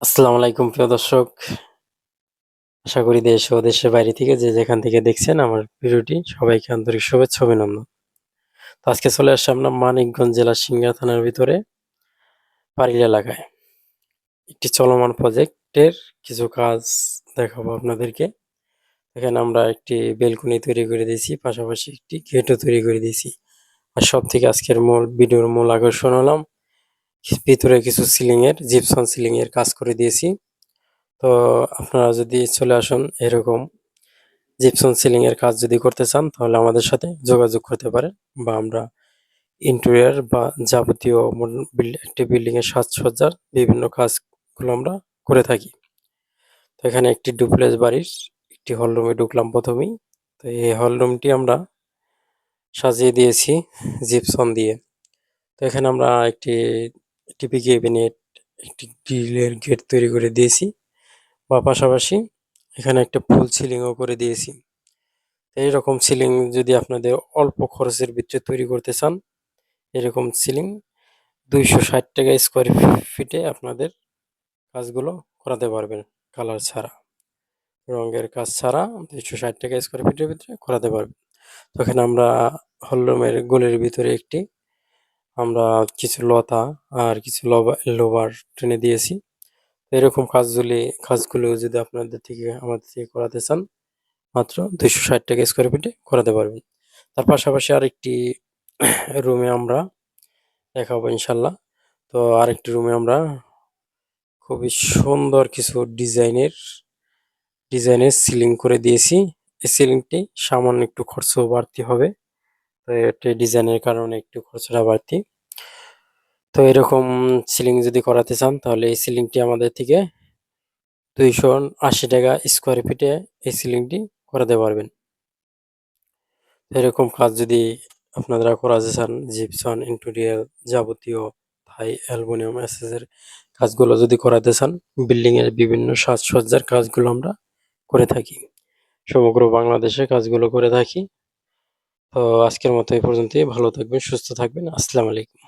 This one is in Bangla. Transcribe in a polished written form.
আসসালামু আলাইকুম প্রিয় দর্শক। আশা করি দেশ ও দেশের বাইরে থেকে যে যেখান থেকে দেখছেন আমার ভিডিওটি সবাইকে আন্তরিক শুভেচ্ছা ও অভিনন্দন। তো আজকে চলে আসছি আমরা মানিকগঞ্জ জেলার সিংড়া থানার ভিতরে পাড়িল এলাকায়। একটি চলমান প্রজেক্টের কিছু কাজ দেখাবো আপনাদেরকে। এখানে আমরা একটি বেলকনি তৈরি করে দিয়েছি, পাশাপাশি একটি গেটও তৈরি করে দিয়েছি। আর সবথেকে আজকের ভিডিওর মূল আকর্ষণ হলাম ভিতরে কিছু জিপসাম সিলিং এর কাজ করে দিয়েছি। তো আপনারা যদি চলে আসুন এরকম জিপসাম সিলিং এর কাজ যদি করতে চান তাহলে আমাদের সাথে যোগাযোগ করতে পারেন, বা আমরা ইন্টেরিয়র বা যাবতীয় একটি বিল্ডিং এর সাজসজ্জার বিভিন্ন কাজগুলো আমরা করে থাকি। তো এখানে একটি ডুপ্লেক্স বাড়ির একটি হল রুমে ঢুকলাম প্রথমেই। তো এই হল রুমটি আমরা সাজিয়ে দিয়েছি জিপসাম দিয়ে। তো এখানে আমরা একটি টিভি ক্যাবিনেট, একটি গ্রিলের গেট তৈরি করে দিয়েছি, বা পাশাপাশি এখানে একটা ফুল সিলিংও করে দিয়েছি। এইরকম সিলিং যদি আপনাদের অল্প খরচের ভিতরে তৈরি করতে চান, এরকম সিলিং ২৬০ টাকা স্কোয়ার ফিটে আপনাদের কাজগুলো করাতে পারবেন কালার ছাড়া, রঙের কাজ ছাড়া ২৬০ টাকা স্কোয়ার ফিটের ভিতরে করাতে পারবেন। তো এখানে আমরা হলরুমের গোলের ভিতরে আমরা কিছু লতা আর কিছু লোভার টেনে দিয়েছি। এরকম কাজগুলো যদি আমাদের থেকে করাতে চান মাত্র ২৬০ টাকা স্কোয়ার ফিটে করাতে পারবেন। তার পাশাপাশি আরেকটি রুমে আমরা দেখাবো ইনশাল্লাহ। তো আরেকটি রুমে আমরা খুবই সুন্দর কিছু ডিজাইনের সিলিং করে দিয়েছি। এই সিলিংটি সামান্য একটু খরচ বাড়তি হবে। তো এটি ডিজাইনের কারণে একটু খরচটা বাড়তি। তো এরকম সিলিং যদি করাতে চান তাহলে এই সিলিংটি আমাদের থেকে ২৮০ টাকা স্কোয়ার ফিটে এই সিলিংটি করাতে পারবেন। এরকম কাজ যদি আপনারা করাতে চান, জিপসাম, ইন্টেরিয়র যাবতীয় থাই, অ্যালুমিনিয়াম, এসএসের কাজগুলো যদি করাতে চান, বিল্ডিং এর বিভিন্ন সাজসজ্জার কাজগুলো আমরা করে থাকি। সমগ্র বাংলাদেশে কাজগুলো করে থাকি। তো আজকের মতো এই পর্যন্তই। ভালো থাকবেন, সুস্থ থাকবেন। আসসালামু আলাইকুম।